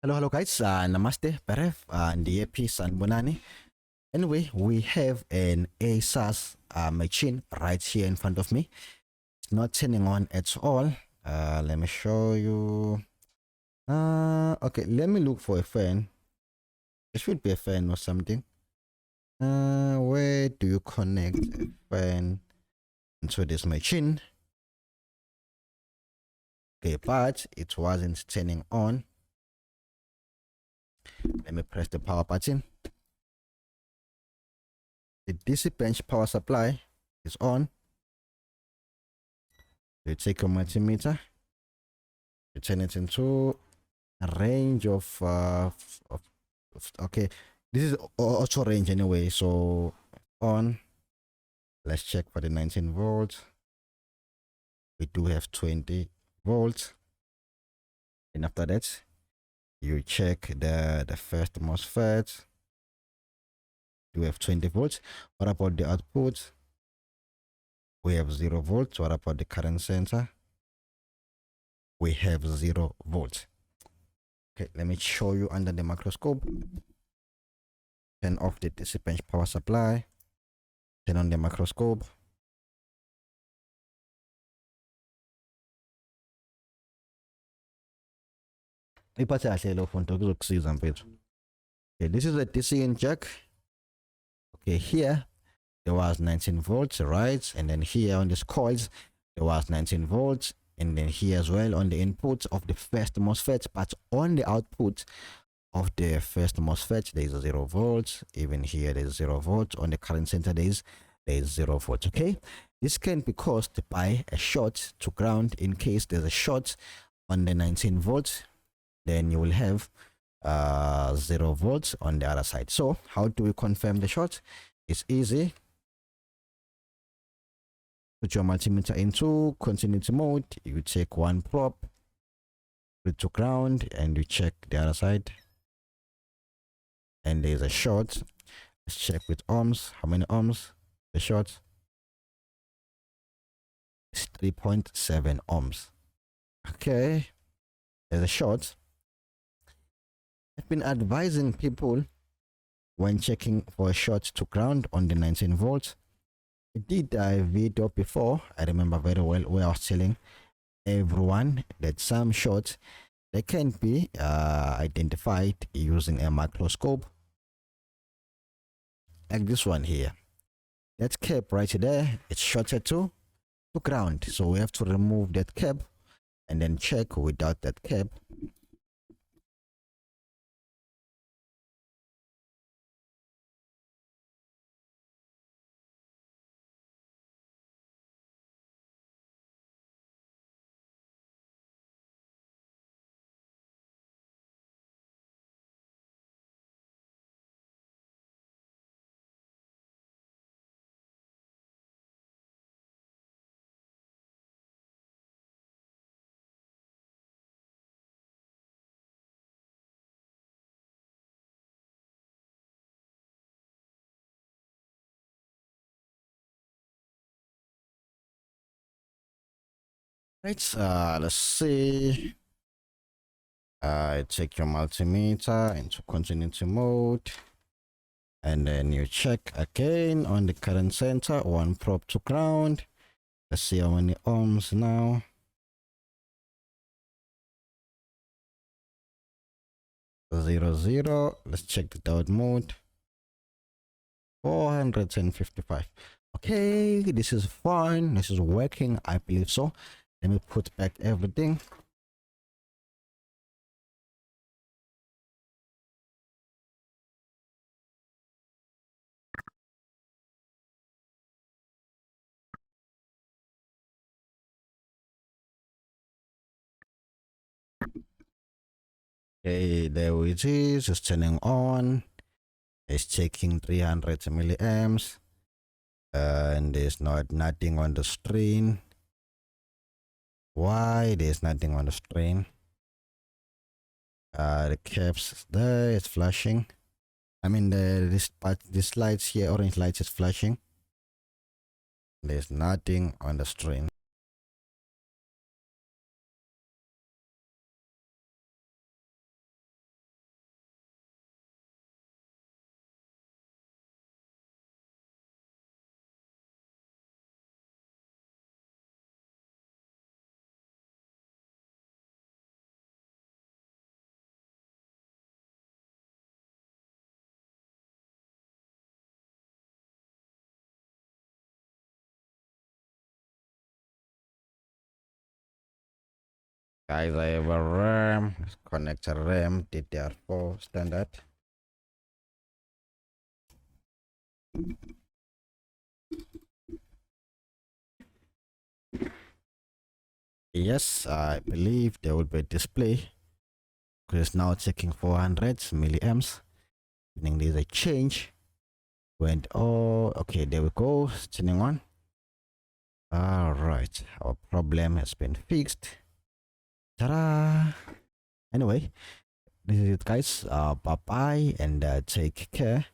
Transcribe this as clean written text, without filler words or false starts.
Hello guys, namaste, Perev, ndiye peace and bonani. Anyway, we have an Asus machine right here in front of me. It's not turning on at all. Let me show you. Okay, let me look for a fan. There should be a fan or something. Where do you connect a fan into this machine? Okay, but it wasn't turning on. Let me press the power button. The DC bench power supply is on. You take your multimeter, you turn it into a range of okay, this is auto range anyway, so on. Let's check for the 19 volts. We do have 20 volts, and after that you check the first MOSFET. You have 20 volts. What about the output? We have 0 volts. What about the current sensor? We have 0 volts. Okay, let me show you under the microscope. Turn off the DC bench power supply. Turn on the microscope. Okay, this is a DC in jack. Okay, here there was 19 volts, right? And then here on these coils there was 19 volts, and then here as well on the input of the first MOSFET, but on the output of the first MOSFET there is 0 volts. Even here there's 0 volts. On the current center there's 0 volts. Okay, this can be caused by a short to ground. In case there's a short on the 19 volts, then you will have 0 volts on the other side. So how do we confirm the short? It's easy. Put your multimeter into continuity mode. You take one probe, put it to ground, and you check the other side, and there's a short. Let's check with ohms. How many ohms? The short is 3.7 ohms. Okay, there's a short. I've been advising people when checking for a short to ground on the 19 volts. I did a video before, I remember very well, where I was telling everyone that some shorts, they can be identified using a microscope, like this one here. That cap right there, it's shorted to ground, so we have to remove that cap and then check without that cap. Right, let's see. Take your multimeter into continuity mode, and then you check again on the current center, one probe to ground. Let's see how many ohms now. 0. Let's check the diode mode. 455. Okay, this is fine. This is working, I believe so. Let me put back everything. Okay, there it is. It's turning on. It's taking 300 milliamps, and there's nothing on the screen. Why there's nothing on the screen? The caps there is flashing. I mean, this lights here, orange lights is flashing. There's nothing on the screen. Guys, I have a RAM. Let's connect a RAM DDR4 standard. Yes, I believe there will be a display because it's now checking 400 milliamps, meaning there's a change. Went, oh, okay, there we go. It's turning on. All right, our problem has been fixed. Ta-da! Anyway, this is it, guys. Bye bye, and take care.